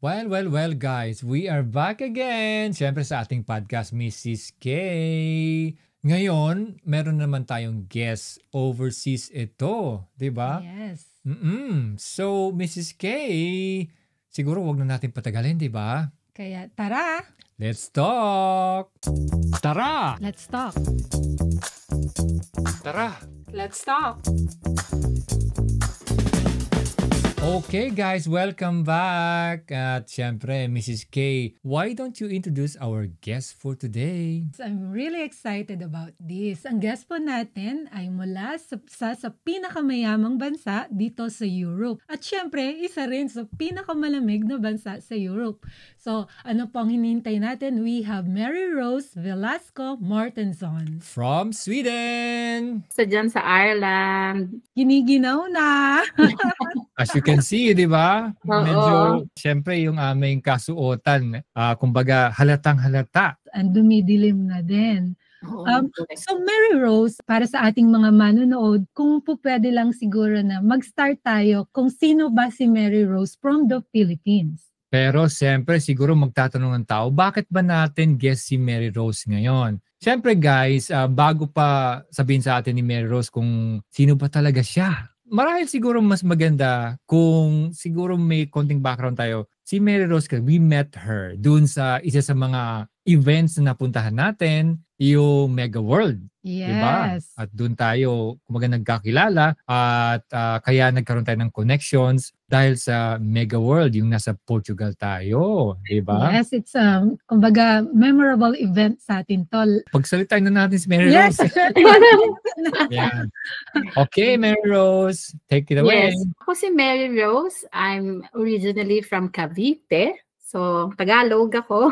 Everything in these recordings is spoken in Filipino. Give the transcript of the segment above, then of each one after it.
Well, guys, we are back again. Siyempre sa ating podcast, Mrs. K. Ngayon, meron naman tayong guest overseas ito, di ba? Yes. So, Mrs. K, siguro wag na natin patagalin, di ba? Kaya tara! Let's talk! Tara! Let's talk! Tara! Let's talk! Okay guys, welcome back! At syempre, Mrs. K, why don't you introduce our guest for today? So I'm really excited about this. Ang guest po natin ay mula sa pinakamayamang bansa dito sa Europe. At syempre, isa rin sa pinakamalamig na bansa sa Europe. So ano pong hinihintay natin? We have Mary Rose Velasco Mortenson. From Sweden! So dyan sa Ireland. Giniginaw na! As you can see, di ba? Oo. Medyo, syempre, yung aming kasuotan, kumbaga, halatang halata. And dumidilim na din. Oo. So Mary Rose, para sa ating mga manonood, kung po pwede lang siguro na mag-start tayo kung sino ba si Mary Rose from the Philippines. Pero syempre, siguro magtatanong ng tao, bakit ba natin guest si Mary Rose ngayon? Syempre guys, bago pa sabihin sa atin ni Mary Rose kung sino ba talaga siya, marahil siguro mas maganda kung siguro may konting background tayo. Si Mary Rose, we met her dun sa isa sa mga events na napuntahan natin, yung Mega World. Yes. Diba? At dun tayo kumaga nagkakilala at kaya nagkaroon tayo ng connections dahil sa Mega World, yung nasa Portugal tayo. Diba? Yes, it's kumbaga memorable event sa atin, tol. Pagsalitain na natin si Mary Yes. Rose. Yan. Okay, Mary Rose, take it away. Yes. Ako si Mary Rose. I'm originally from Cavite. So, Tagalog ako.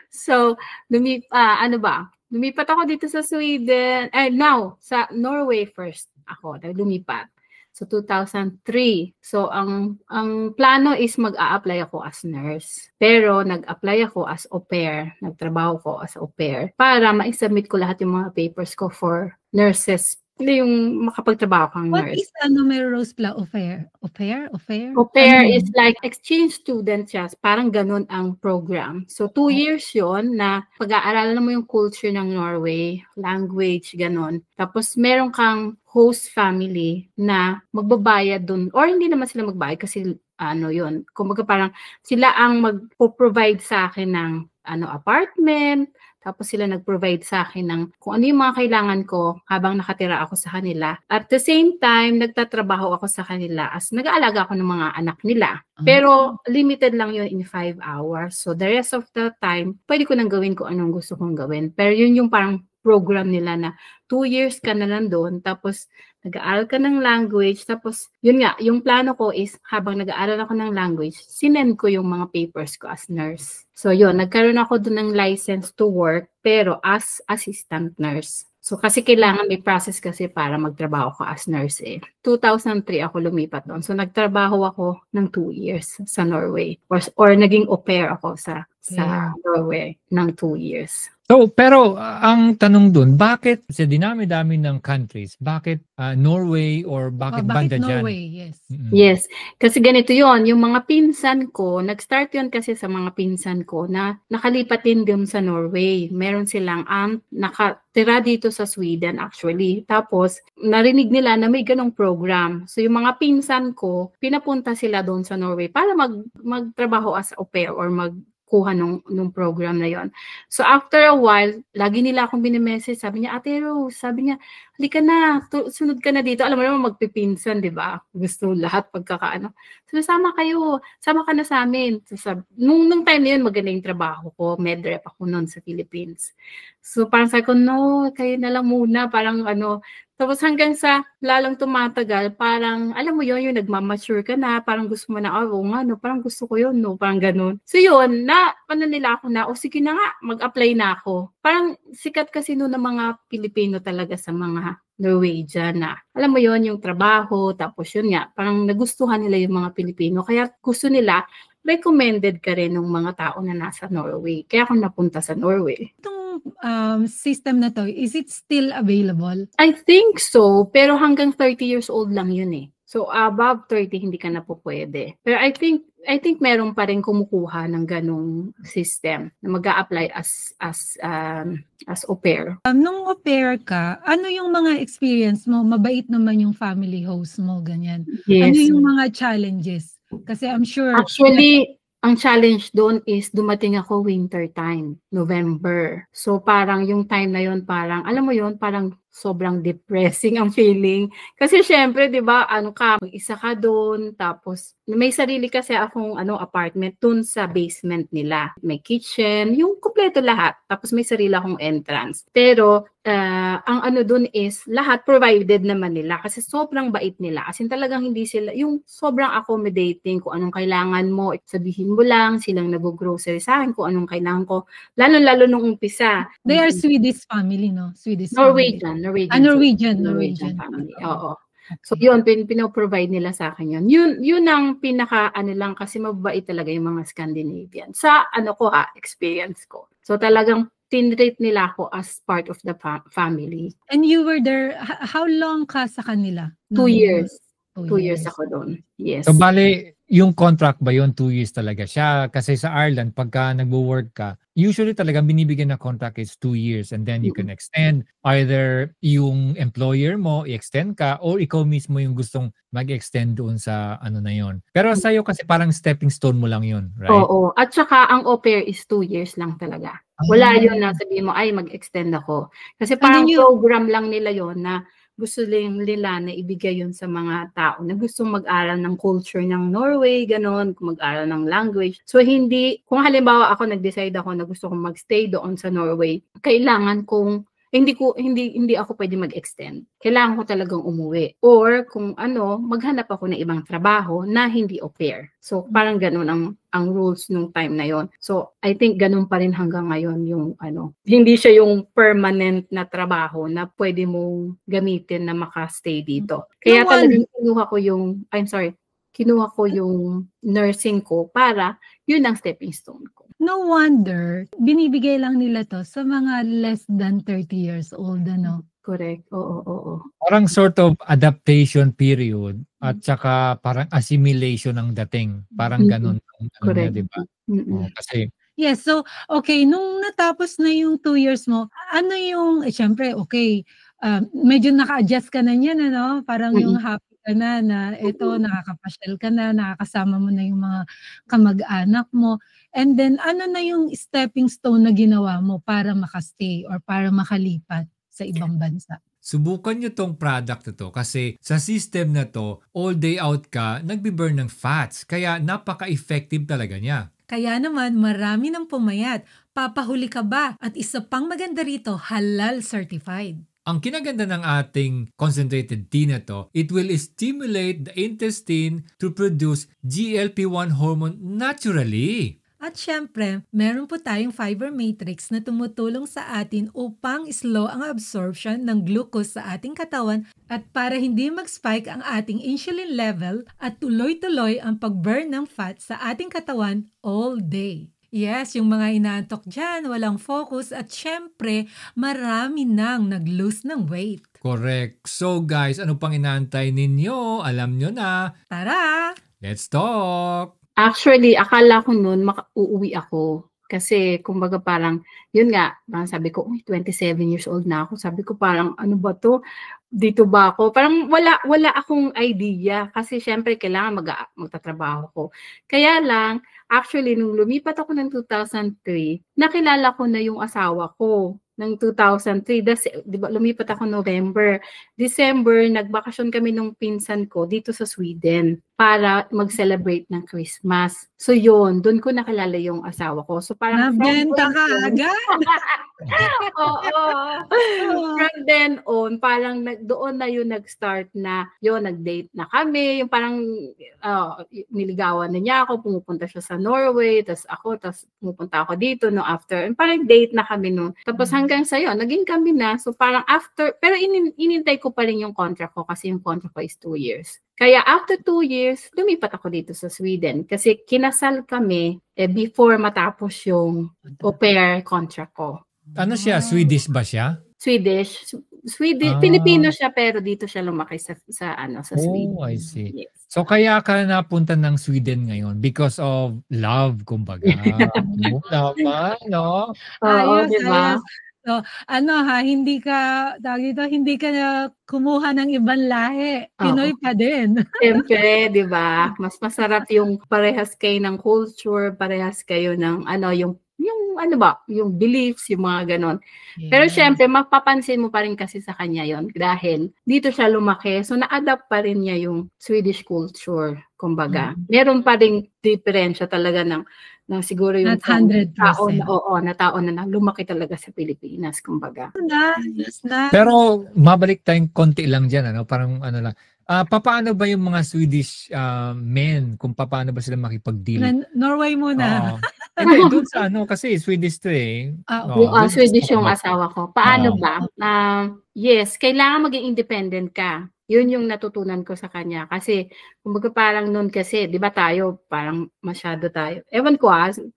So, lumipat ako dito sa Sweden. Now, sa Norway first ako. Lumipat. So, 2003. So, ang plano is mag-a-apply ako as nurse. Pero, nag-apply ako as au pair. Nagtrabaho ko as au pair para ma-submit ko lahat yung mga papers ko for nurses. Yung makapagtrabaho kang What nurse. is Mary Rose Pla? Au pair? Au pair? Au pair? Au pair Ano is like exchange student siya. Parang ganun ang program. So, 2 years yon na pag-aaralan mo yung culture ng Norway, language, ganun. Tapos, meron kang host family na magbabayad dun. Or hindi naman sila magbayad kasi yun. Kumbaga parang sila ang mag-provide sa akin ng apartment. Tapos sila nag-provide sa akin ng kung ano yung mga kailangan ko habang nakatira ako sa kanila. At the same time, nagtatrabaho ako sa kanila as nag-aalaga ako ng mga anak nila. Pero limited lang yun in 5 hours. So the rest of the time, pwede ko nang gawin kung anong gusto kong gawin. Pero yun yung parang program nila na 2 years ka na lang doon, tapos nag-aaral ka ng language, tapos yun nga, yung plano ko is habang nag-aaral ako ng language, sinend ko yung mga papers ko as nurse. So yun, nagkaroon ako doon ng license to work, pero as assistant nurse. So kasi kailangan may process kasi para magtrabaho ko as nurse 2003 ako lumipat doon. So nagtrabaho ako ng 2 years sa Norway. Or naging au pair ako sa Norway ng 2 years. So, pero ang tanong dun, bakit sa dinami-dami ng countries, bakit Norway or bakit banda dyan? Norway, yes. Yes, kasi ganito yon yung mga pinsan ko, nag-start yon kasi sa mga pinsan ko na nakalipat din sa Norway. Meron silang aunt, nakatira dito sa Sweden actually. Tapos, narinig nila na may ganong program. So, yung mga pinsan ko, pinapunta sila doon sa Norway para magtrabaho as au pair or kuha nung program na yon. So after a while, lagi nila akong binimessage. Sabi niya, Ate Rose, sabi niya, halika na, sunod ka na dito. Alam mo naman, magpipinsan, di ba? Gusto lahat pagkakaano. So sama ka na sa amin. So, nung time na yun, maganda yung trabaho ko. Medrep ako noon sa Philippines. So parang sabi ko, no, kayo na lang muna. Parang tapos hanggang sa lalong tumatagal, parang, alam mo yun, yung nagmamature ka na, parang gusto mo na, parang gusto ko yun, no, parang ganun. So yun, nila ako na, sige na nga, mag-apply na ako. Parang sikat kasi noon ng mga Pilipino talaga sa mga Norwegian na, alam mo yun, yung trabaho, tapos yun nga, parang nagustuhan nila yung mga Pilipino. Kaya gusto nila, recommended ka rin ng mga tao na nasa Norway. Kaya ako napunta sa Norway. Itong system na to, is it still available? I think so, pero hanggang 30 years old lang yun So above 30, hindi ka na po pwede. Pero I think I think meron pa rin kumukuha ng ganong system na mag-a-apply as au pair. Nung au pair ka, ano yung mga experience mo? Mabait naman yung family host mo, ganyan. Yes. Ano yung mga challenges? Kasi I'm sure... Actually, ang challenge doon is dumating ako winter time, November. So parang yung time na yon parang, alam mo yon parang sobrang depressing ang feeling. Kasi syempre, 'di ba, mag-isa ka doon, tapos may sarili kasi akong apartment doon sa basement nila. May kitchen, yung kumpleto lahat. Tapos may sarili akong entrance. Pero ang doon is lahat provided naman nila kasi sobrang bait nila. As in talagang hindi sila yung sobrang accommodating, kung anong kailangan mo, sabihin mo lang, silang nag-grocery sa akin kung anong kailangan ko. Lalo nung umpisa. They are Swedish family, no? Swedish Norwegian family. Oo. So yun, pinoprovide nila sa akin yun. Yun ang pinaka lang kasi mabait talaga yung mga Scandinavian. Sa experience ko. So talagang tinrate nila ako as part of the family. And you were there, how long ka sa kanila? 2 years. 2 years ako doon. Yes. So bale, yung contract ba yun, 2 years talaga siya? Kasi sa Ireland, pagka nagwo-work ka, usually talagang binibigyan na contract is 2 years and then you can extend. Either yung employer mo, i-extend ka, or ikaw mismo yung gustong mag-extend doon sa na yon. Pero sa'yo kasi parang stepping stone mo lang yun, right? Oo. At saka ang au pair is 2 years lang talaga. Wala yun na sabihin mo, ay mag-extend ako. Kasi parang program lang nila yon na gusto nila na ibigay yun sa mga tao na gustong mag-aral ng culture ng Norway, ganon, mag-aral ng language. So hindi, kung halimbawa ako nag-decide ako na gusto kong mag-stay doon sa Norway, kailangan kong hindi ako pwede mag-extend. Kailangan ko talagang umuwi. Or kung maghanap ako ng ibang trabaho na hindi au pair. So parang ganun ang rules nung time na yon. So I think ganun pa rin hanggang ngayon yung hindi siya yung permanent na trabaho na pwede mong gamitin na maka-stay dito. Kaya talagang kinuha ko yung nursing ko para yun ang stepping stone ko. No wonder, binibigay lang nila to sa mga less than 30 years old, Correct. Oo. Parang sort of adaptation period at saka parang assimilation ang dating. Parang ganun. Correct. Diba? Kasi yes, so okay, nung natapos na yung 2 years mo, syempre okay, medyo naka-adjust ka na niyan, parang yung happy ka na ito, nakakapasyal ka na, nakakasama mo na yung mga kamag-anak mo. And then, ano na yung stepping stone na ginawa mo para makastay or para makalipat sa ibang bansa? Subukan nyo tong product na to kasi sa system na to, all day out ka, nagbi-burn ng fats. Kaya napaka-effective talaga niya. Kaya naman, marami ng pumayat. Papahuli ka ba? At isa pang maganda rito, halal certified. Ang kinaganda ng ating concentrated tea na to, it will stimulate the intestine to produce GLP-1 hormone naturally. At syempre, meron po tayong fiber matrix na tumutulong sa atin upang slow ang absorption ng glucose sa ating katawan at para hindi mag-spike ang ating insulin level at tuloy-tuloy ang pag-burn ng fat sa ating katawan all day. Yes, yung mga inaantok dyan, walang focus at syempre, marami nang nag-lose ng weight. Correct. So guys, ano pang inaantay ninyo? Alam nyo na. Tara! Let's talk! Actually, akala ko noon uuwi ako. Kasi kumbaga parang, yun nga, parang sabi ko, 27 years old na ako. Sabi ko parang, ano ba to? Dito ba ako? Parang wala akong idea. Kasi syempre, kailangan magtatrabaho ko. Kaya lang, actually, nung lumipat ako ng 2003, nakilala ko na yung asawa ko ng 2003. Di ba, lumipat ako November. December, nagbakasyon kami nung pinsan ko dito sa Sweden para mag-celebrate ng Christmas. So yun, doon ko nakilala yung asawa ko. So parang nabenta ka agad! Oo. From then on, parang doon na yun nag-start na, yun, nag-date na kami. Yung parang niligawan na niya ako, pumupunta siya sa Norway, tapos pumupunta ako dito no after. And parang date na kami no. Tapos hanggang sa yun, naging kami na. So parang after, pero inintay ko pa rin yung contract ko kasi yung contract ko is 2 years. Kaya after 2 years, lumipat ako dito sa Sweden kasi kinasal kami before matapos yung au pair contract ko. Ano siya? Swedish ba siya? Swedish. Filipino siya pero dito siya lumaki sa Sweden. I see. Yes. So kaya ka napunta ng Sweden ngayon because of love, kumbaga. Oo naman, no? Oo, Ayos, di ba? ayos. So, hindi ka, hindi ka kumuha ng ibang lahi. Pinoy pa din. Siyempre, di ba? Mas masarap yung parehas kayo ng culture, parehas kayo ng yung beliefs, yung mga ganon. Pero syempre, mapapansin mo pa rin kasi sa kanya yon dahil dito siya lumaki. So, na-adapt pa rin niya yung Swedish culture, kumbaga. Meron pa rin diferensya talaga ng siguro yung Not 100%. na tao na lumaki talaga sa Pilipinas, kumbaga. Nice. Pero mabalik tayong konti lang dyan, parang lang. Paano ba yung mga Swedish men, kung paano ba sila makipag-deal? Norway muna. Hindi, doon sa kasi Swedish to eh. Swedish yung asawa ko. Paano ba? Yes, kailangan maging independent ka. Yun yung natutunan ko sa kanya. Kasi, kumbaga parang noon kasi, di ba tayo, parang masyado tayo. Ewan ko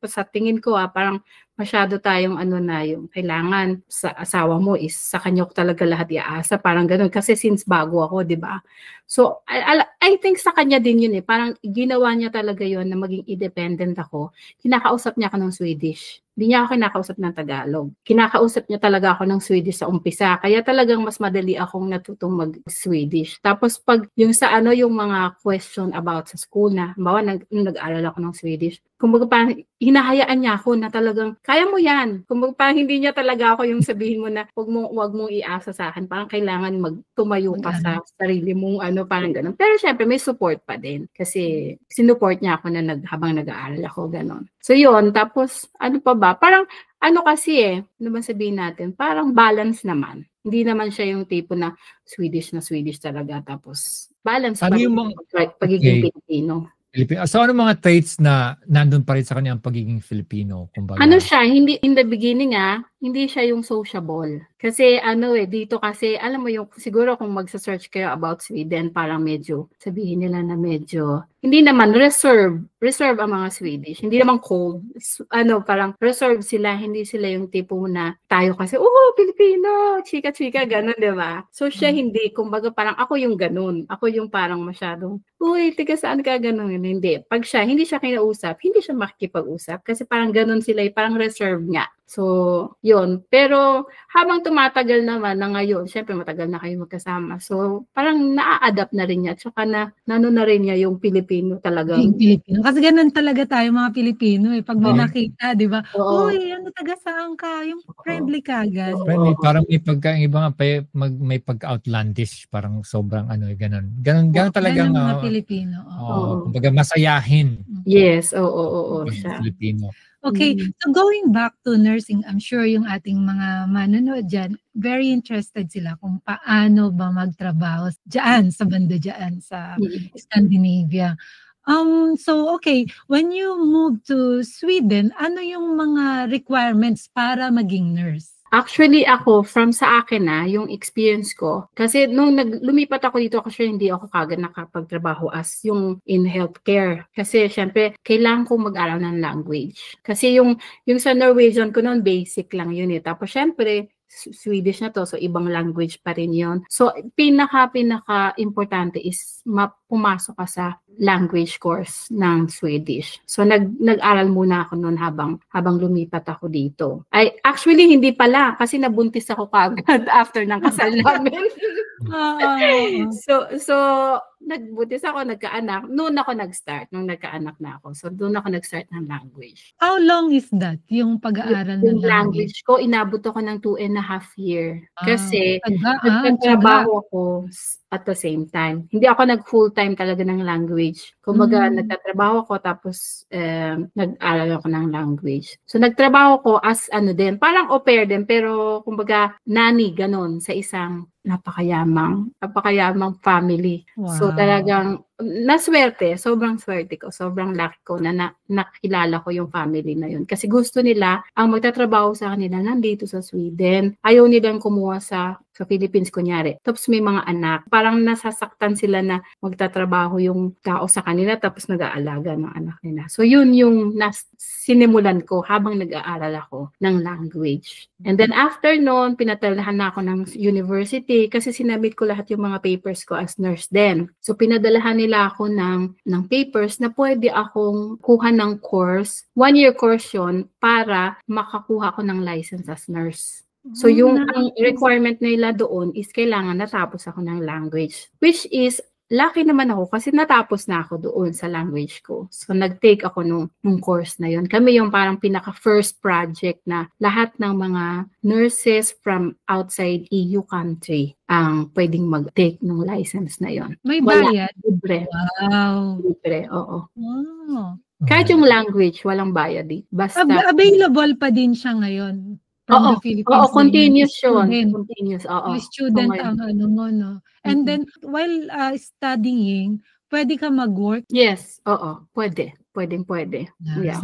sa tingin ko parang masyado tayong yung kailangan sa asawa mo is sa kanya ko talaga lahat iaasa. Parang ganun. Kasi since bago ako, di ba? So, I think sa kanya din yun eh. Parang ginawa niya talaga yun na maging independent ako. Kinakausap niya ako ng Swedish. Hindi niya ako kinakausap ng Tagalog. Kinakausap niya talaga ako ng Swedish sa umpisa. Kaya talagang mas madali akong natutong mag-Swedish. Tapos pag yung sa yung mga question about sa school na, bawa nag-aral ako ng Swedish, kumbaga parang hinahayaan niya ako na talagang, kaya mo yan. Kumbaga parang hindi niya talaga ako yung sabihin mo na, wag mong iasa sa akin. Parang kailangan magtumayo ka sa sarili mong parang ganun. Pero syempre may support pa din. Kasi sinuport niya ako na habang nag-aaral ako, ganun. So yun, tapos ano pa ba? Parang kasi ano ba sabihin natin? Parang balance naman. Hindi naman siya yung tipo na Swedish talaga. Tapos balance pa rin pagiging Pilipino. So ano mga traits na nandun pa rin sa kanya ang pagiging Filipino? Kumbaga? Siya, hindi in the beginning hindi siya yung sociable. Kasi dito kasi, alam mo yung, siguro kung magsa-search kayo about Sweden, parang medyo, sabihin nila na medyo, hindi naman, reserve ang mga Swedish. Hindi naman cold. Parang reserve sila, hindi sila yung tipo na tayo kasi, Pilipino, chika-chika, ganun, di ba? So siya hindi, kumbaga parang ako yung ganun. Ako yung parang masyadong, tiga saan ka ganun? Hindi. Pag siya, hindi siya kinausap, hindi siya makikipag-usap. Kasi parang ganun sila, parang reserve nga. So, yun. Pero, habang tumatagal naman na ngayon, syempre matagal na kayo magkasama. So, parang na-adapt na rin niya. Tsaka na rin niya yung Pilipino talaga. Yung Pilipino. Kasi ganun talaga tayo mga Pilipino eh. Pag may nakita, di ba? Taga saan ka? Yung friendly ka agad. Friendly. Parang iba nga may pagka-outlandish. Parang sobrang ganun. Ganun talagang mga Pilipino. Kumbaga masayahin. Yes, oo. Siya. Filipino. Okay, so going back to nursing, I'm sure yung ating mga manonood dyan, very interested sila kung paano ba magtrabaho dyan, sa banda dyan, sa Scandinavia. So, okay, when you move to Sweden, ano yung mga requirements para maging nurse? Actually, ako, from sa akin yung experience ko, kasi nung lumipat ako dito, kasi hindi ako kagad nakapagtrabaho as yung in healthcare. Kasi, syempre, kailangan kong mag-aral ng language. Kasi yung sa Norwegian ko noon, basic lang yun eh. Tapos, syempre, Swedish na to, so ibang language pa rin yon. So, pinaka-importante is pumasok ka sa language course ng Swedish. So, nag-aral muna ako noon habang lumipat ako dito. Actually, hindi pala, kasi nabuntis ako kagad after ng kasal namin. So, nagbuntis ako, nagkaanak. Noon ako nag-start, nung nagkaanak na ako. So, doon ako nag-start ng language. How long is that, yung pag-aaral ng language ko, inabot ako ng 2.5 years. Kasi, nagtatrabaho ako at the same time. Hindi ako nag-full-time talaga ng language. Kumbaga, nagtatrabaho ako, tapos nag-aral ako ng language. So, nagtrabaho ko as din, parang au pair din, pero kumbaga, nanny, ganon, sa isang napakayamang family. Wow. So talagang naswerte, sobrang swerte ko, sobrang lucky ko na nakilala ko yung family na yun. Kasi gusto nila, ang magtatrabaho sa kanila nandito sa Sweden. Ayaw nilang kumuha sa Philippines, kunyari. Tapos may mga anak. Parang nasasaktan sila na magtatrabaho yung tao sa kanila tapos nag-aalaga ng anak nila. So yun yung sinimulan ko habang nag-aaral ako ng language. And then after noon, pinatalahan na ako ng university kasi sinabit ko lahat yung mga papers ko as nurse din. So pinadalahan nila ako ng papers na pwede akong kuha ng course. 1-year course yun para makakuha ko ng license as nurse. So yung ang requirement nila doon is kailangan natapos ako ng language. Which is, lucky naman ako kasi natapos na ako doon sa language ko. So nag-take ako nung course na yun. Kami yung parang pinaka-first project na lahat ng mga nurses from outside EU country ang pwedeng mag-take ng license na yun. May bayad? Libre. Wow. Libre, oo. Wow. Kahit yung language, walang bayad eh. Basta available pa din siya ngayon. Oo, continuous yun. Continuous, oo. Yung student ang ano mo, no? And then, while studying, pwede ka mag-work? Yes, oo. Pwede. Pwede. Yeah.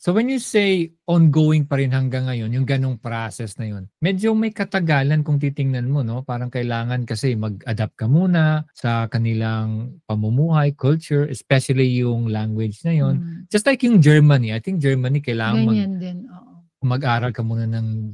So when you say ongoing pa rin hanggang ngayon, yung ganong process na yun, medyo may katagalan kung titingnan mo, no? Parang kailangan kasi mag-adapt ka muna sa kanilang pamumuhay, culture, especially yung language na yun. Just like yung Germany. I think Germany kailangan ganyan din, oo. Mag-aral ka muna ng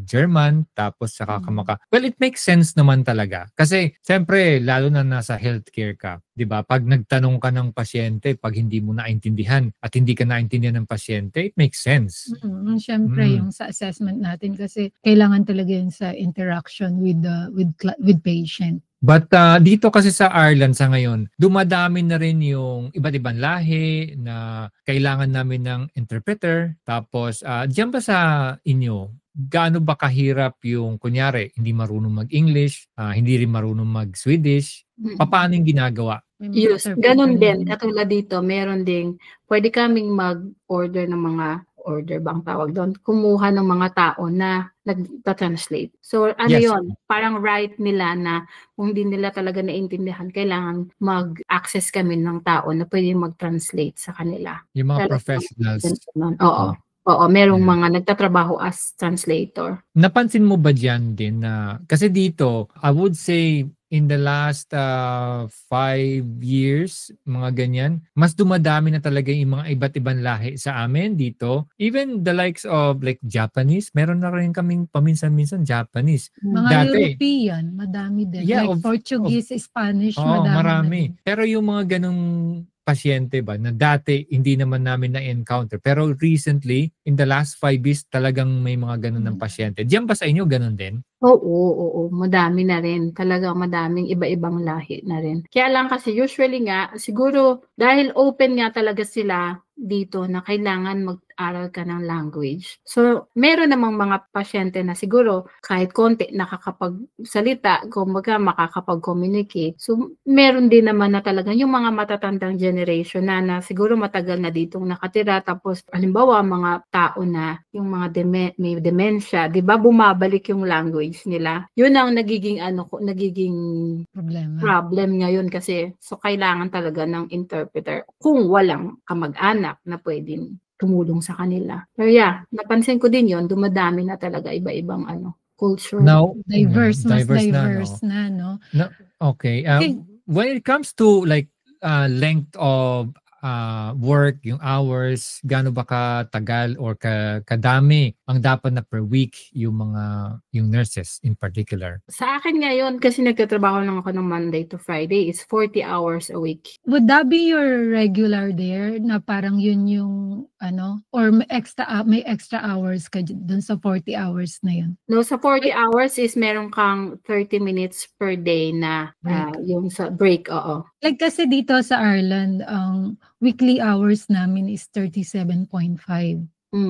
German, tapos saka ka well, it makes sense naman talaga. Kasi, siyempre, lalo na nasa healthcare ka, di ba? Pag nagtanong ka ng pasyente, pag hindi mo naintindihan at hindi ka naintindihan ng pasyente, it makes sense. Siyempre, yung sa assessment natin kasi kailangan talaga yun sa interaction with patient. But dito kasi sa Ireland sa ngayon, dumadami na rin yung iba't ibang lahi na kailangan namin ng interpreter. Tapos, diyan ba sa inyo, gaano ba kahirap yung, kunyari, hindi marunong mag-English, hindi rin marunong mag-Swedish? Paano yung ginagawa? Yes, ganun din. Katulad dito, meron ding, pwede kaming mag-order ng mga order bang tawag doon, kumuha ng mga tao na nagta-translate. So, yun, parang right nila na kung hindi nila talaga naintindihan, kailangan mag-access kami ng tao na pwede mag-translate sa kanila. Yung mga professionals. Oo, merong mga nagtatrabaho as translator. Napansin mo ba dyan din na, kasi dito, I would say, in the last 5 years, mga ganyan, mas dumadami na talaga yung mga iba't ibang lahi sa amin dito. Even the likes of like Japanese, meron na rin kaming paminsan-minsan Japanese. Mga European, madami din. Yeah, like Portuguese, Spanish, marami. Pero yung mga ganong pasyente ba na dati hindi naman namin na-encounter. Pero recently, in the last 5 years, talagang may mga ganon ng pasyente. Diyan ba sa inyo ganon din? Oo. Madami na rin. Talagang madaming iba-ibang lahi na rin. Kaya lang kasi usually nga, siguro dahil open nga talaga sila dito na kailangan mag-aral ka ng language. So, meron namang mga pasyente na siguro kahit konti nakakapagsalita, kumbaga makakapag-communicate. So, meron din naman na talaga yung mga matatandang generation na siguro matagal na ditong nakatira. Tapos, halimbawa, mga tao na yung mga may dementia, di ba bumabalik yung language nila. Yun ang nagiging problem ngayon kasi so kailangan talaga ng interpreter kung walang kamag-anak na pwedeng tumulong sa kanila. Pero napansin ko din yon, dumadami na talaga iba-ibang culture. Now, diverse na, no? Okay. When it comes to like length of work, yung hours, gaano ba katagal or kadami ang dapat na per week yung nurses in particular? Sa akin ngayon, kasi nagtatrabaho lang ako ng Monday to Friday, is 40 hours a week. Would that be your regular there na parang yun yung or may extra hours ka dun sa 40 hours na yun? No, sa 40 hours is meron kang 30 minutes per day na yung sa break, oo. Like kasi dito sa Ireland, weekly hours namin is 37.5.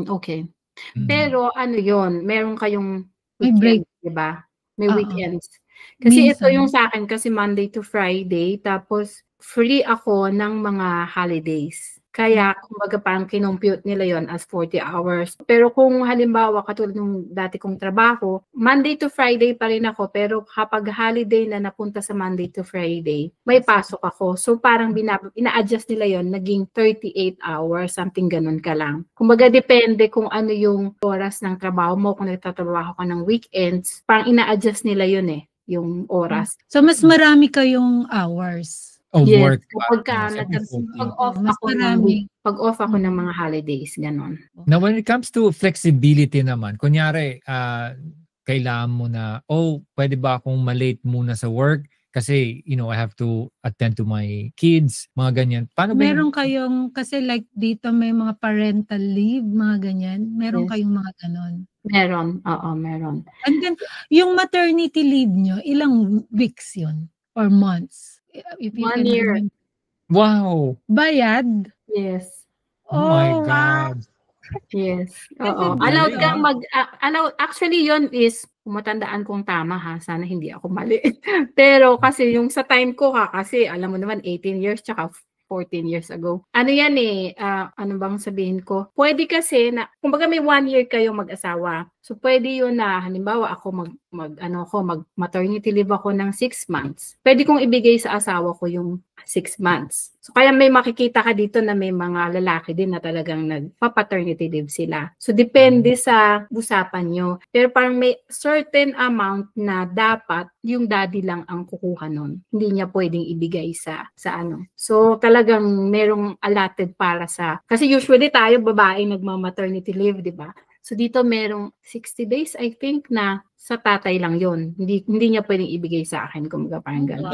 Okay. Pero yun, meron kayong may break, diba? May weekends. Kasi minsan, ito yung sa akin kasi Monday to Friday, tapos free ako ng mga holidays. Kaya, kumbaga parang kinompute nila yon as 40 hours. Pero kung halimbawa, katulad ng dati kong trabaho, Monday to Friday pa rin ako, pero kapag holiday na napunta sa Monday to Friday, may pasok ako. So parang ina-adjust nila yon naging 38 hours, something ganun ka lang. Kumbaga depende kung ano yung oras ng trabaho mo, kung nagtatrabaho ka ng weekends, parang ina-adjust nila yon yung oras. So mas marami kayong hours of Yes, work. pag-off ako ng mga holidays, ganon. Now, when it comes to flexibility naman, kunyari, kailangan mo na, pwede ba akong malate muna sa work? Kasi, I have to attend to my kids, mga ganyan. Paano ba meron kayong, kasi like dito may mga parental leave, mga ganyan. Meron kayong mga ganon. Meron, meron. And then, yung maternity leave nyo, ilang weeks yun? Or months? If you 1 year. Remember. Wow! Bayad? Yes. Oh my God! Yes. Oo. Allowed kang actually yon is, kung matandaan kong tama ha, sana hindi ako mali. Pero kasi yung sa time ko kasi alam mo naman 18 years tsaka 14 years ago. Ano yan ano bang sabihin ko? Pwede kasi na, kumbaga may 1 year kayo mag-asawa. So pwede yun na, halimbawa ako mag-maternity leave ako ng 6 months. Pwede kong ibigay sa asawa ko yung 6 months. So kaya may makikita ka dito na may mga lalaki din na talagang nagpa-paternity leave sila. So depende sa usapan nyo. Pero parang may certain amount na dapat yung daddy lang ang kukuha nun. Hindi niya pwedeng ibigay sa ano. So talagang merong allotted para sa, kasi usually tayo babae nagma-maternity leave, di ba? So dito merong 60 days I think na sa tatay lang yon. Hindi niya pwedeng ibigay sa akin kung parang gano'n.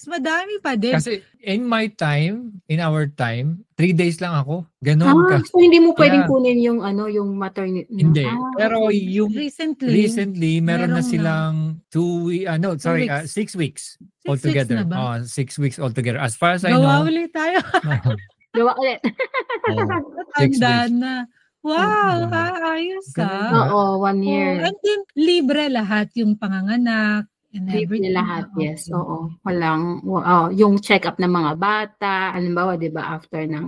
Madami pa din. Kasi in our time, 3 days lang ako. Ganon. So hindi mo pwedeng kunin yung yung maternity. Hindi. Pero yung recently meron na silang 6 weeks altogether. 6 weeks altogether. As far as I know. Gawa ulit tayo. Gawa ulit. 6 weeks. Na. Wow, ayos Oo, 1 year. And then, libre lahat yung panganganak and everything. Libre lahat, yes. Oo. Walang, yung check-up ng mga bata, halimbawa, di ba, after ng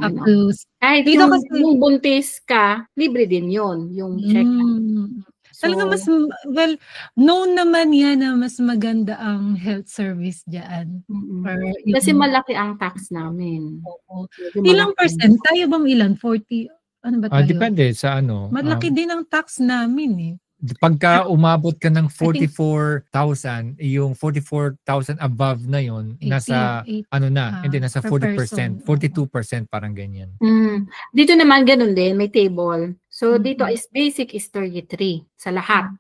kahit yung buntis ka, libre din yun, yung check-up. So, talaga known naman yan na mas maganda ang health service dyan. Kasi malaki ang tax namin. Ilang percent? Tayo bang ilan? 40? Ano ba tayo? Depende sa ano. Malaki din ang tax namin Pagka umabot ka ng 44,000, yung 44,000 above na yon, nasa nasa 40%, 42% parang ganyan. Dito naman ganun din, may table. So dito is basic is 33 sa lahat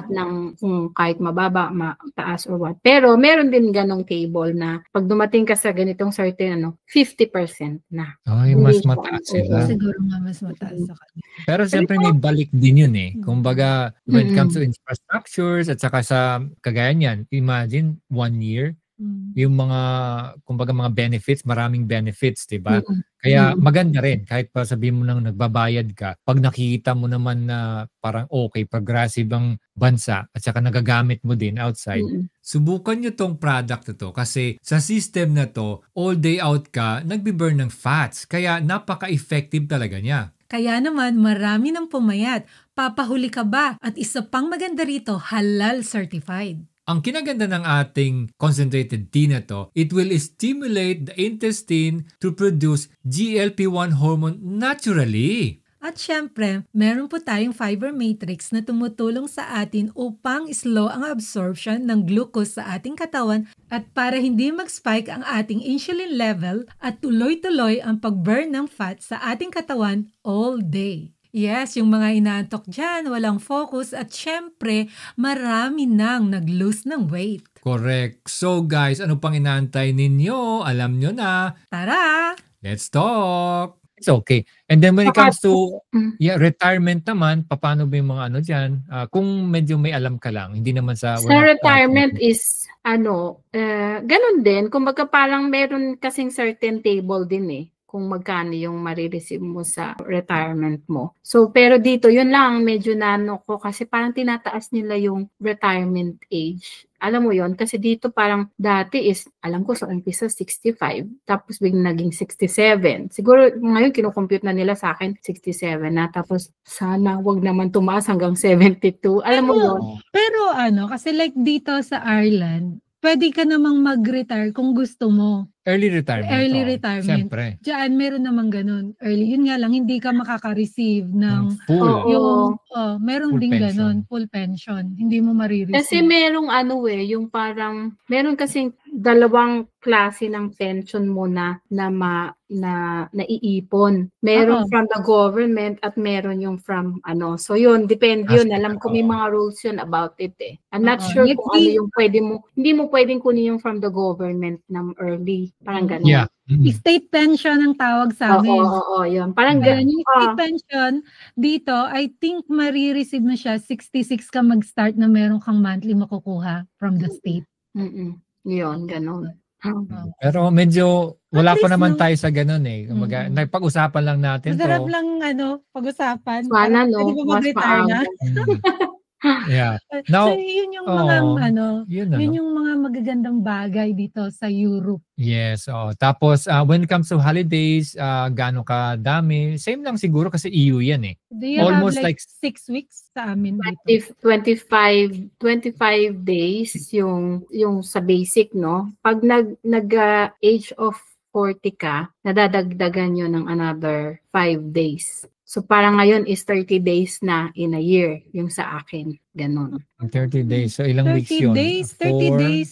ng kahit mababa, mataas or what. Pero meron din ganong table na pag dumating ka sa ganitong certain 50% na. Ay, mas mataas sila. Siguro nga mas mataas sa kanila. Pero siyempre may balik din yun Kumbaga, when it comes to infrastructures at saka sa kagaya niyan, imagine 1 year, yung mga, kumbaga mga benefits, maraming benefits, diba? Kaya maganda rin, kahit pa sabihin mo nang nagbabayad ka, pag nakikita mo naman na parang progressive ang bansa at saka nagagamit mo din outside, subukan nyo tong product na to kasi sa system na to, all day out ka, nagbi-burn ng fats. Kaya napaka-effective talaga niya. Kaya naman, marami ng pumayat. Papahuli ka ba? At isa pang maganda rito, halal certified. Ang kinaganda ng ating concentrated tea na to, it will stimulate the intestine to produce GLP-1 hormone naturally. At syempre, meron po tayong fiber matrix na tumutulong sa atin upang slow ang absorption ng glucose sa ating katawan at para hindi mag-spike ang ating insulin level at tuloy-tuloy ang pag-burn ng fat sa ating katawan all day. Yes, yung mga inaantok dyan, walang focus at syempre, marami nang nag-lose ng weight. Correct. So guys, ano pang inaantay ninyo? Alam nyo na. Tara! Let's talk! It's okay. And then when it comes to retirement naman, paano ba yung mga dyan? Kung medyo may alam ka lang, hindi naman sa retirement is, ganun din. Kumbaga parang meron kasing certain table din kung magkano yung marireceive mo sa retirement mo. So, pero dito, yun lang, medyo nano ko kasi parang tinataas nila yung retirement age. Alam mo yon kasi dito parang dati is, alam ko sa umpisa 65, tapos biglang naging 67. Siguro ngayon kinukompute na nila sa akin 67 na, tapos sana wag naman tumaas hanggang 72. Alam mo yon. Pero kasi like dito sa Ireland, pwede ka namang mag-retire kung gusto mo. Early retirement. Early retirement. Siyempre. Diyan, meron naman ganun. Early. Yun nga lang, hindi ka makaka-receive ng full. meron Full ding pension. ganun. Full pension. Hindi mo marireceive. Kasi merong yung parang, meron kasing dalawang klase ng pension mo na naiipon. Meron from the government at meron yung from So yun, depende yun. Alam ko may mga rules yun about it eh. I'm not sure kung ano yung pwede mo. Hindi mo pwedeng kunin yung from the government ng early. Parang gano'n. Yeah. State pension ang tawag sa amin. Oo, yun. Parang gano'n. Yung state pension, dito, I think marireceive mo siya, 66 ka mag-start na meron kang monthly makukuha from the state. Yun, gano'n. Pero medyo wala pa naman tayo sa ganun eh. Nagpag-usapan lang natin. Masarap lang pag-usapan. Sana Pwede ba mag-retire na? Yeah. Now, so yun yung mga yun yung mga magagandang bagay dito sa Europe. Yes, tapos when it comes to holidays, gaano ka dami? Same lang siguro kasi EU yan eh. Do you almost have like 6 weeks sa amin dito? 25 days yung sa basic, no? Pag age of 40 ka, nadadagdagan yun ng another 5 days. So parang ngayon is 30 days na in a year yung sa akin. Ganon. 30 days. So ilang weeks yun? 30 days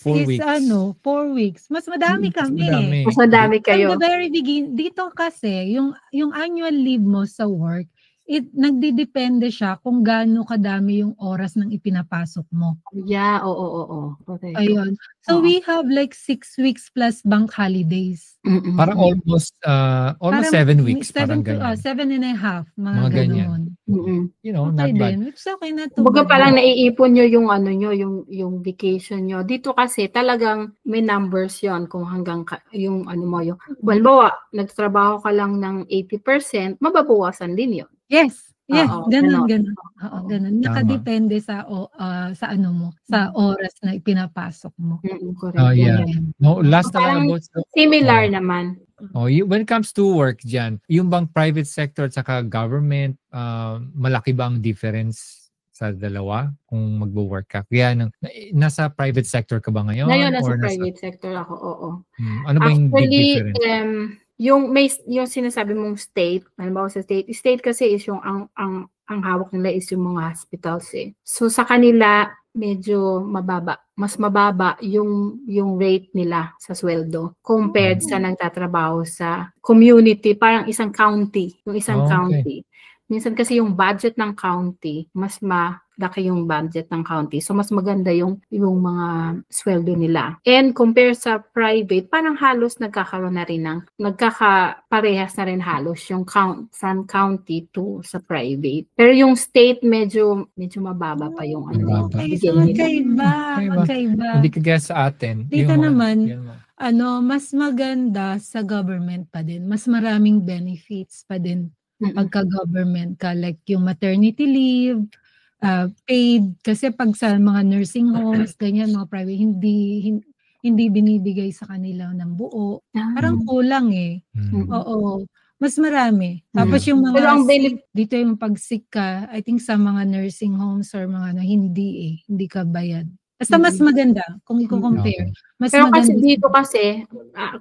four is weeks. 4 weeks. Mas madami kami. Mas madami kayo. From the very beginning, dito kasi, yung annual leave mo sa work, nagdidepende siya kung gaano kadami yung oras ng ipinapasok mo. Yeah, oo. Okay. Ayun. So we have like 6 weeks plus bank holidays. Parang almost 7 weeks. Parang gano'n. 7.5. Mga ganyan. You know, okay not bad. din. It's okay na to. Baga parang naiipon nyo yung yung vacation nyo. Dito kasi talagang may numbers yon kung hanggang yung yung halimbawa, nagtrabaho ka lang ng 80%, mababawasan din yon. Yes, ganun. Ganun. Nakadepende sa oras na ipinapasok mo. Correct. Yeah. No, last na lang about similar naman. When it comes to work dyan, yung bang private sector at saka government, malaki bang difference sa dalawa kung magwo-work ka? Kaya nasa private sector ka ba ngayon? Ngayon, nasa private sector ako, oo. Ano ba yung big difference? Yung sinasabi mong state, halimbawa sa state kasi is yung ang hawak nila is yung mga hospitals eh. So sa kanila medyo mas mababa yung rate nila sa sweldo compared sa nagtatrabaho sa community, parang isang county, county. Minsan kasi yung budget ng county, mas malaki yung budget ng county. So mas maganda yung mga sweldo nila. And compare sa private, parang halos nagkakaparehas na rin halos yung from county to sa private. Pero yung state medyo mababa pa yung magkaiba. Hindi kagaya sa atin. Dito naman, mas maganda sa government pa din. Mas maraming benefits pa din. Pagka-government ka, like yung maternity leave, paid, kasi pag sa mga nursing homes, ganyan, mga private, hindi binibigay sa kanila ng buo. Parang kulang eh. Oo. Mas marami. Tapos yung mga dito yung pag-sick ka, I think sa mga nursing homes or mga hindi ka bayad. Basta mas maganda kung i-compare. Pero kasi dito kasi,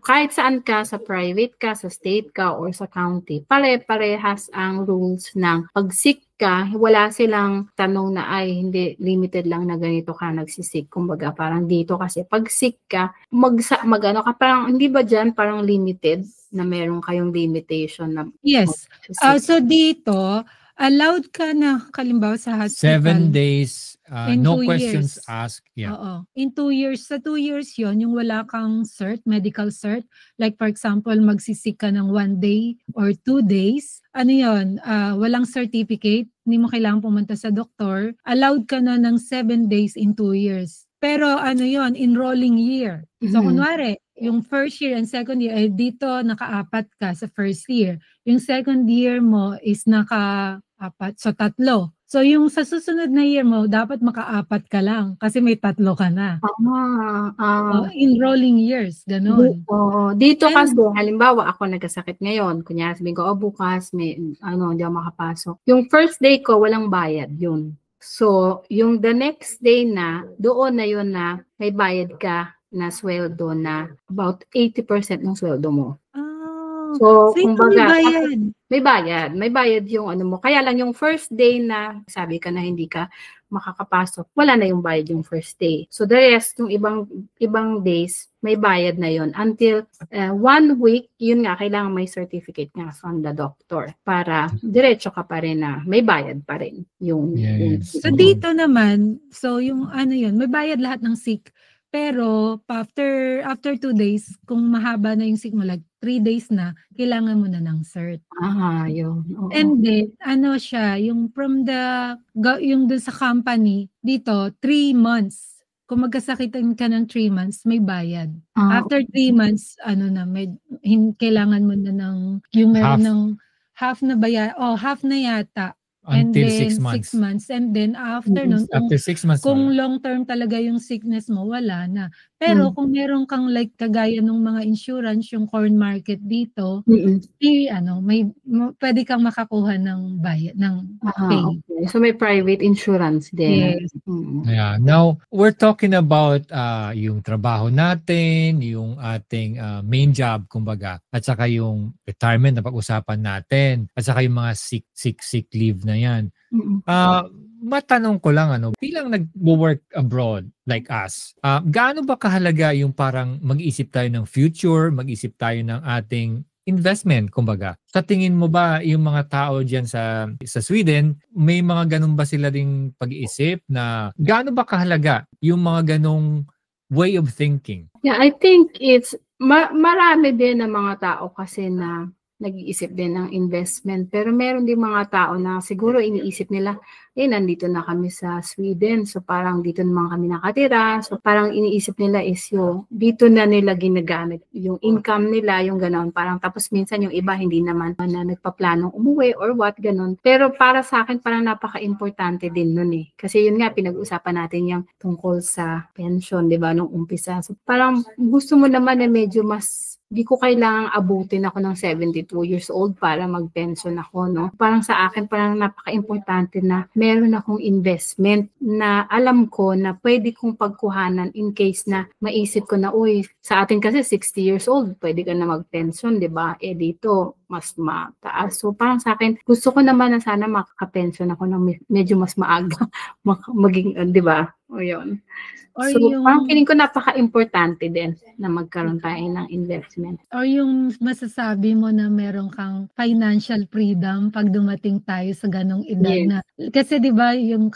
kahit saan ka, sa private ka, sa state ka, or sa county, pare-parehas ang rules ng pag sick ka, wala silang tanong na hindi limited lang na ganito ka nagsisick. Kumbaga parang dito kasi pag sick ka, magano ka, parang hindi ba dyan parang limited na meron kayong limitation na yes. So dito, allowed ka na kalimbawa sa hospital. 7 days, no questions asked. Yeah. Oo. In 2 years, sa 2 years yon yung wala kang cert, medical cert. Like for example, magsisik ka ng 1 day or 2 days. Ano yon? Walang certificate. Hindi mo kailangan pumunta sa doktor. Allowed ka na ng 7 days in 2 years. Pero ano yon, enrolling year. So kunwari, yung first year and second year, dito naka-4 ka sa first year. Yung second year mo is naka-4, so 3. So yung sa susunod na year mo, dapat maka-4 ka lang kasi may 3 ka na. In rolling years, ganun. Dito kasi, halimbawa ako nagkasakit ngayon, kunyari sabihin ko, bukas may hindi ako makapasok. Yung first day ko, walang bayad yun. So, yung the next day na, doon na yun na may bayad ka na sweldo na about 80% ng sweldo mo. So kumbaga, may bayad yung mo. Kaya lang yung first day na sabi ka na hindi ka makakapasok, wala na yung bayad yung first day. So the rest, yung ibang days, may bayad na yon until 1 week, yun nga, kailangan may certificate nga from the doctor para diretso ka pa rin na may bayad pa rin. Yung so dito naman, so yung yun, may bayad lahat ng sick. Pero after 2 days, kung mahaba na yung sick mo, like 3 days na, kailangan mo na ng cert. Yun. And then, siya, yung from yung dun sa company, dito, 3 months. Kung magkasakitan ka ng 3 months, may bayad. After 3 months, kailangan mo na yung meron ng half na bayad, half na yata. Until and then 6 months. And then after nun, after 6 months, kung long term talaga yung sickness mo, wala na. Pero kung meron kang like kagaya ng mga insurance, yung corn market dito, pwede kang makakuha ng bayad, ng pay. Okay. So may private insurance din. Yes. Yeah. Now, we're talking about yung trabaho natin, yung ating main job, kumbaga, at saka yung retirement na pag-usapan natin, at saka yung mga sick leave na yan. Matanong ko lang, bilang nag-work abroad like us, gaano ba kahalaga yung parang mag-isip tayo ng future, mag-isip tayo ng ating investment, kumbaga? Sa tingin mo ba yung mga tao diyan sa Sweden, may mga ganun ba sila ding pag-iisip na gaano ba kahalaga yung mga ganung way of thinking? Yeah, I think it's marami din ng mga tao kasi na nag-iisip din ng investment. Pero meron din mga tao na siguro iniisip nila, nandito na kami sa Sweden, so parang dito naman kami nakatira. So parang iniisip nila is yung dito na nila ginagamit yung income nila, yung gano'n. Parang tapos minsan yung iba hindi naman na nagpaplanong umuwi or what, gano'n. Pero para sa akin parang napaka-importante din nun eh. Kasi yun nga, pinag-usapan natin yung tungkol sa pension, di ba, nung umpisa. So parang gusto mo naman na medyo mas di ko kailangang abutin ako ng 72 years old para mag-pension ako, no? Parang sa akin, parang napaka-importante na meron akong investment na alam ko na pwede kong pagkuhanan in case na maisip ko na, sa atin kasi 60 years old, pwede ka na mag-pension, di ba? Dito, mas mataas. So parang sa akin, gusto ko naman na sana makaka-pension ako ng medyo mas maaga maging, di ba? O yun. So, parang feeling ko napaka-importante din na magkaroon tayo ng investment. Or yung masasabi mo na meron kang financial freedom pag dumating tayo sa ganong edad na. Kasi di ba yung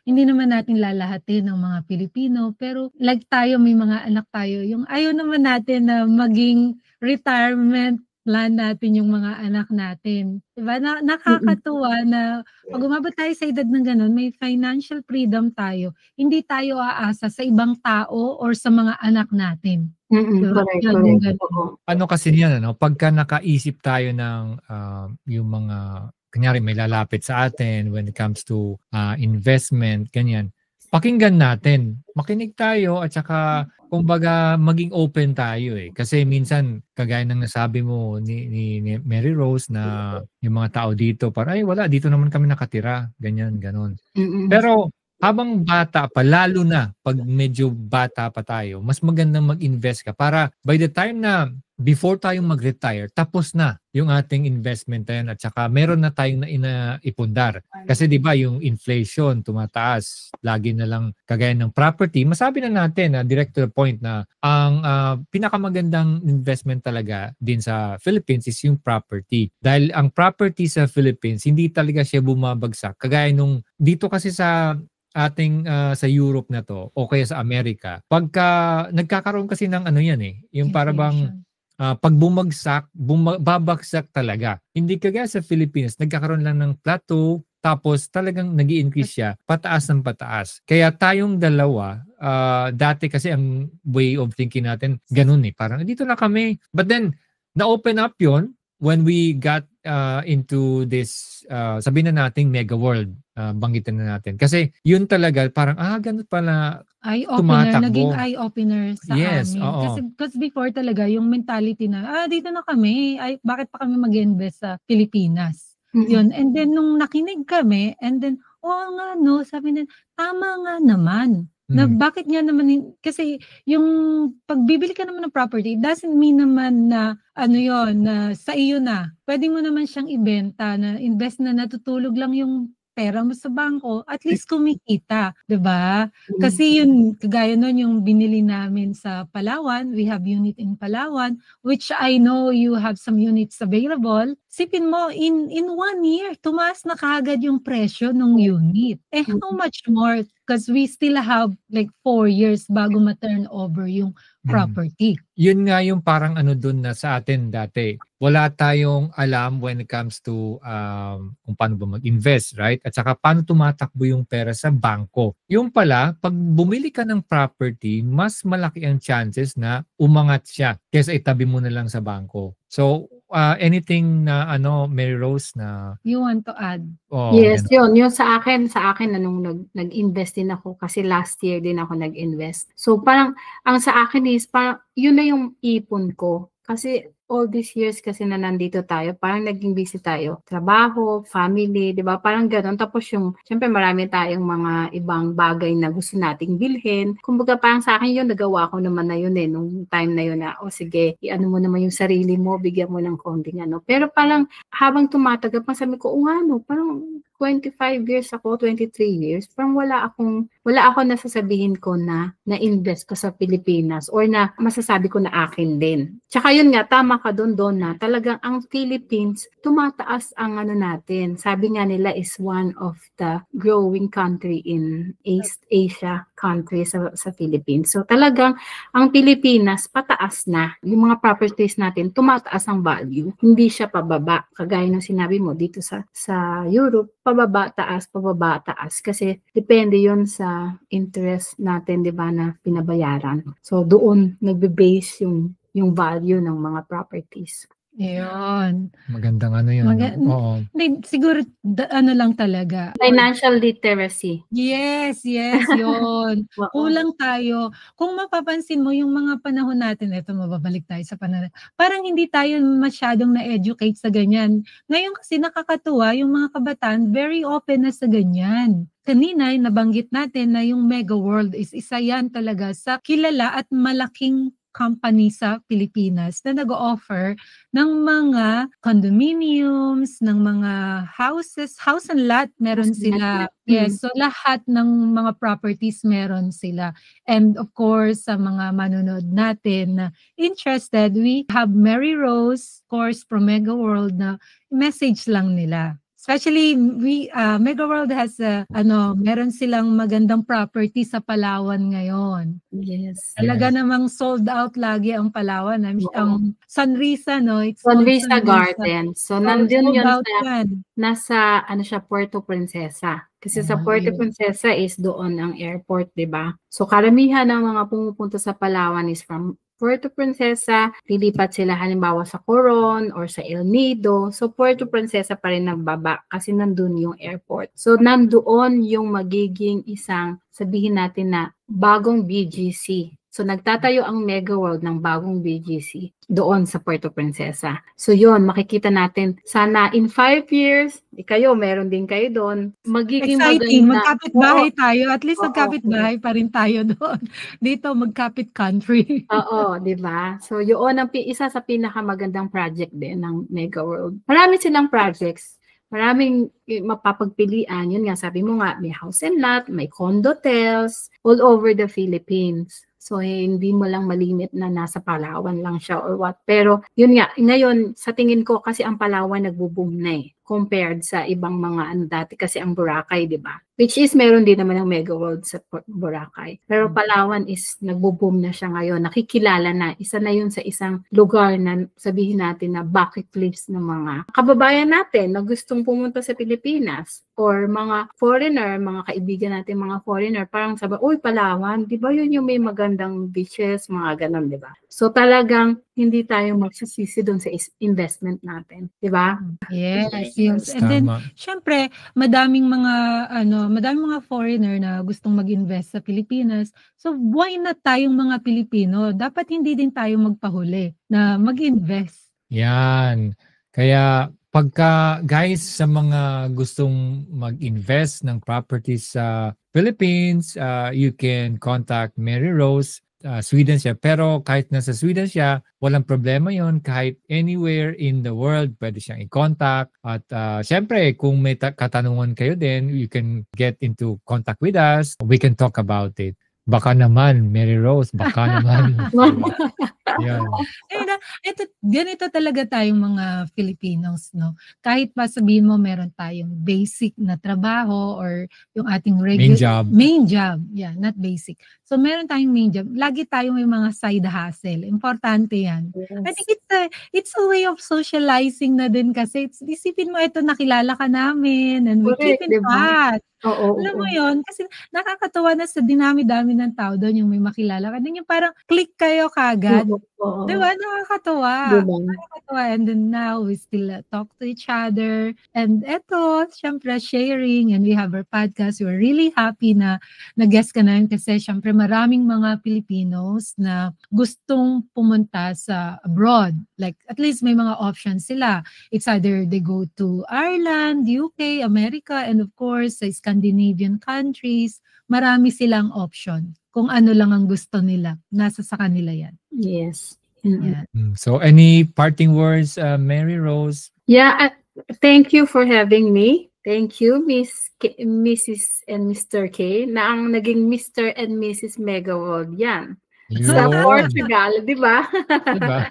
hindi naman natin lalahatin ng mga Pilipino, pero like tayo, may mga anak tayo, yung ayaw naman natin na maging retirement plan natin yung mga anak natin. Diba? Nakakatuwa na pag umabot tayo sa edad ng ganun, may financial freedom tayo. Hindi tayo aasa sa ibang tao or sa mga anak natin. Correct. Ano kasi yan, pagka nakaisip tayo ng yung mga, kunyari may lalapit sa atin when it comes to investment, ganyan, pakinggan natin. Makinig tayo at saka kumbaga maging open tayo eh. Kasi minsan kagaya ng nasabi mo ni Mary Rose na yung mga tao dito wala, dito naman kami nakatira, ganyan, ganon. Pero habang bata pa, lalo na pag medyo bata pa tayo, mas magandang mag-invest ka para by the time na before tayong mag-retire, tapos na yung ating investment na yan at saka meron na tayong inaipundar. Kasi di ba yung inflation tumataas, lagi na lang kagaya ng property. Masabi na natin, direct to the point na ang pinakamagandang investment talaga din sa Philippines is yung property. Dahil ang property sa Philippines, hindi talaga siya bumabagsak. Kagaya nung dito kasi sa ating sa Europe na to o kaya sa Amerika, pagka nagkakaroon kasi ng yan yung para bang pag babagsak talaga. Hindi kagaya sa Philippines, nagkakaroon lang ng plateau, tapos talagang nag-i-increase siya, pataas ng pataas. Kaya tayong dalawa, dati kasi ang way of thinking natin, ganun eh. Parang dito na kami. But then, na-open up yon when we got into this, sabihin na natin mega world, banggitin na natin. Kasi yun talaga, parang, ganun pala eye-opener, naging eye-opener sa yes, amin. oo. Kasi before talaga, yung mentality na, dito na kami, bakit pa kami mag-invest sa Pilipinas? Yun. And then, nung nakinig kami, and then, nga no, sabi na, tama nga naman. Na bakit nga naman, kasi yung pagbibili ka naman ng property, doesn't mean naman na na sa iyo na. Pwede mo naman siyang ibenta, na invest na natutulog lang yung pera mo sa bangko, at least kumikita, 'di ba? Kasi yun, kagaya nun yung binili namin sa Palawan, we have unit in Palawan, which I know you have some units available. Sipin mo, in 1 year, tumaas na kaagad yung presyo ng unit. How much more? Because we still have like 4 years bago ma-turn over yung property. Yun nga yung parang dun na sa atin dati. Wala tayong alam when it comes to kung paano ba mag-invest, right? At saka paano tumatakbo yung pera sa bangko. Yung pala, pag bumili ka ng property, mas malaki ang chances na umangat siya kaysa itabi mo na lang sa bangko. So, anything na Mary Rose na you want to add? Yes, yun sa akin nung nag-invest din ako kasi last year din ako nag-invest. So parang ang sa akin is parang yun na yung ipon ko kasi all these years kasi na nandito tayo, parang naging busy tayo. Trabaho, family, di ba? Parang gano'n. Tapos syempre marami tayong mga ibang bagay na gusto nating bilhin. Kumbaga parang sa akin yun, nagawa ko naman na yun nung time na yun na, sige, iano mo naman yung sarili mo, bigyan mo ng konting Pero parang habang tumatagal, parang sabi ko, parang 25 years ako, 23 years, parang wala ako nasasabihin ko na na-invest ko sa Pilipinas or na masasabi ko na akin din. Tsaka yun nga, tama ka doon na talagang ang Philippines, tumataas ang natin. Sabi nga nila is one of the growing country in East Asia country sa Philippines. So talagang ang Pilipinas, pataas na. Yung mga properties natin, tumataas ang value. Hindi siya pababa. Kagaya ng sinabi mo dito sa Europe, pababa, taas. Kasi depende yon sa interest natin, di ba, na pinabayaran. So doon nagbe-base yung value ng mga properties. Yun. Magandang yun. Oo. Siguro, lang talaga. Financial literacy. Yes, yun. Kulang tayo. Kung mapapansin mo, yung mga panahon natin, ito mababalik tayo sa panahon, parang hindi tayo masyadong na-educate sa ganyan. Ngayon kasi nakakatuwa, yung mga kabataan, very open na sa ganyan. Kanina, nabanggit natin na yung Mega World is isa yan talaga sa kilala at malaking company sa Pilipinas na nag-offer ng mga condominiums, ng mga house and lot, meron sila. Yes, so lahat ng mga properties meron sila. And of course, sa mga manonood natin na interested, we have Mary Rose, of course, from Mega World na message lang nila. Especially, Mega World has, meron silang magandang property sa Palawan ngayon. Yes. Talaga namang sold out lagi ang Palawan. Ang Sunrisa, no? It's Sunrisa Garden. So, nandun yun nasa, Puerto Princesa. Kasi sa Puerto Princesa is doon ang airport, di ba? So, karamihan ng mga pumupunta sa Palawan is from Puerto Princesa, lilipat sila halimbawa sa Coron or sa El Nido. So, Puerto Princesa pa rin nagbaba kasi nandun yung airport. So, nandoon yung magiging isang, sabihin natin na, bagong BGC. So, nagtatayo ang Mega World ng bagong BGC doon sa Puerto Princesa. So, yun, makikita natin. Sana in 5 years, kayo, meron din kayo doon. Magiging exciting. Magkapit-bahay tayo. At least magkapit-bahay pa rin tayo doon. Dito, magkapit country. Oo, di ba? So, yun ang isa sa pinakamagandang project din ng Mega World. Marami silang projects. Maraming mapapagpilian. Yun nga, sabi mo nga, may house and lot, may condo-tels, all over the Philippines. So, hindi mo lang malimit na nasa Palawan lang siya or what. Pero, yun nga, ngayon, sa tingin ko, kasi ang Palawan nagbo-boom na eh. compared sa ibang mga dati kasi ang Boracay, di ba? Which is meron din naman ng Mega World sa Boracay. Pero Palawan is nagbo-boom na siya ngayon. Nakikilala na. Isa na yun sa isang lugar na sabihin natin na bucket list ng mga kababayan natin na gustong pumunta sa Pilipinas or mga foreigner, mga kaibigan natin, mga foreigner, parang sabi, uy, Palawan, di ba yun yung may magandang beaches, mga ganon, di ba? So talagang hindi tayo magsisisi doon sa investment natin, di ba? Yes, yes. And then, syempre, madaming mga foreigner na gustong mag-invest sa Pilipinas. So, why not tayong mga Pilipino? Dapat hindi din tayo magpahuli na mag-invest. Yan. Kaya pagka guys sa mga gustong mag-invest ng properties sa Philippines, you can contact Mary Rose. Sweden siya. Pero kahit nasa Sweden siya, walang problema yon. Kahit anywhere in the world, pwede siyang i-contact. At syempre, kung may katanungan kayo din, you can get into contact with us. We can talk about it. Baka naman, Mary Rose, baka naman. Yan. Ganito talaga tayong mga Filipinos, no? Kahit pa sabihin mo meron tayong basic na trabaho or yung ating main job. Yeah, not basic. So meron tayong main job. Lagi tayong may mga side hustle. Importante yan. Yes. I think it's a way of socializing na din kasi isipin mo ito, nakilala ka namin and we keep in touch. Alam mo yun? Kasi nakakatawa na sa dinami-dami ng tao doon yung may makilala ka. Then yung parang click kayo kagad. Diba? Nakakatawa. Nakakatawa. And then now we still talk to each other. And eto, syempre sharing. And we have our podcast. We're really happy na nag-guest ka na yun kasi syempre maraming mga Filipinos na gustong pumunta sa abroad. Like at least may mga options sila. It's either they go to Ireland, UK, America, and of course sa Scandinavian countries. Marami silang option. Kung ano lang ang gusto nila. Nasa sa kanila yan. Yes. Yeah. So any parting words, Mary Rose? Yeah, thank you for having me. Thank you, Mrs. and Mr. K, na ang naging Mr. and Mrs. Mega World yan. Sa Portugal, di ba? Diba?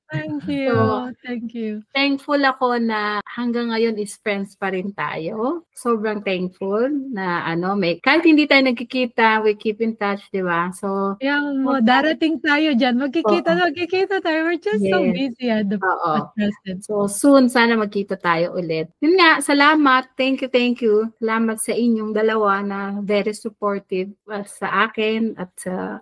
Thank you. Thank you. Thankful ako na hanggang ngayon is friends pa rin tayo. Sobrang thankful na kahit hindi tayo nagkikita, we keep in touch, di ba? So, darating tayo dyan. Magkikita tayo. We're just so busy at present. So, soon, sana magkita tayo ulit. Yun nga, salamat. Thank you. Salamat sa inyong dalawa na very supportive sa akin at sa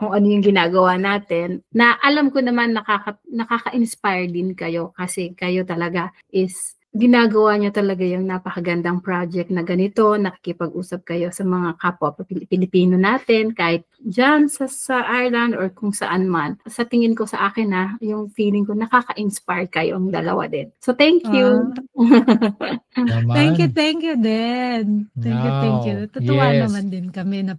kung ano yung ginagawa natin, na alam ko naman nakaka-inspire din kayo kasi kayo talaga is ginagawa niyo talaga yung napakagandang project na ganito, nakikipag-usap kayo sa mga kapwa Pilipino natin, kahit dyan sa Ireland or kung saan man. Sa tingin ko sa akin yung feeling ko nakaka-inspire kayong dalawa din. So thank you. Thank you din. Thank you. Tutuwa naman din kami na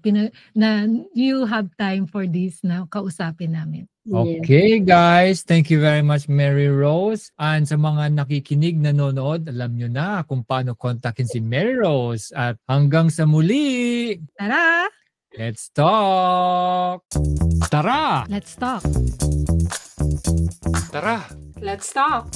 you have time for this na kausapin namin. Okay guys, thank you very much Mary Rose. And sa mga nakikinig, nanonood, alam nyo na kung paano kontakin si Mary Rose. At hanggang sa muli! Tara! Let's talk! Tara! Let's talk! Tara! Let's talk!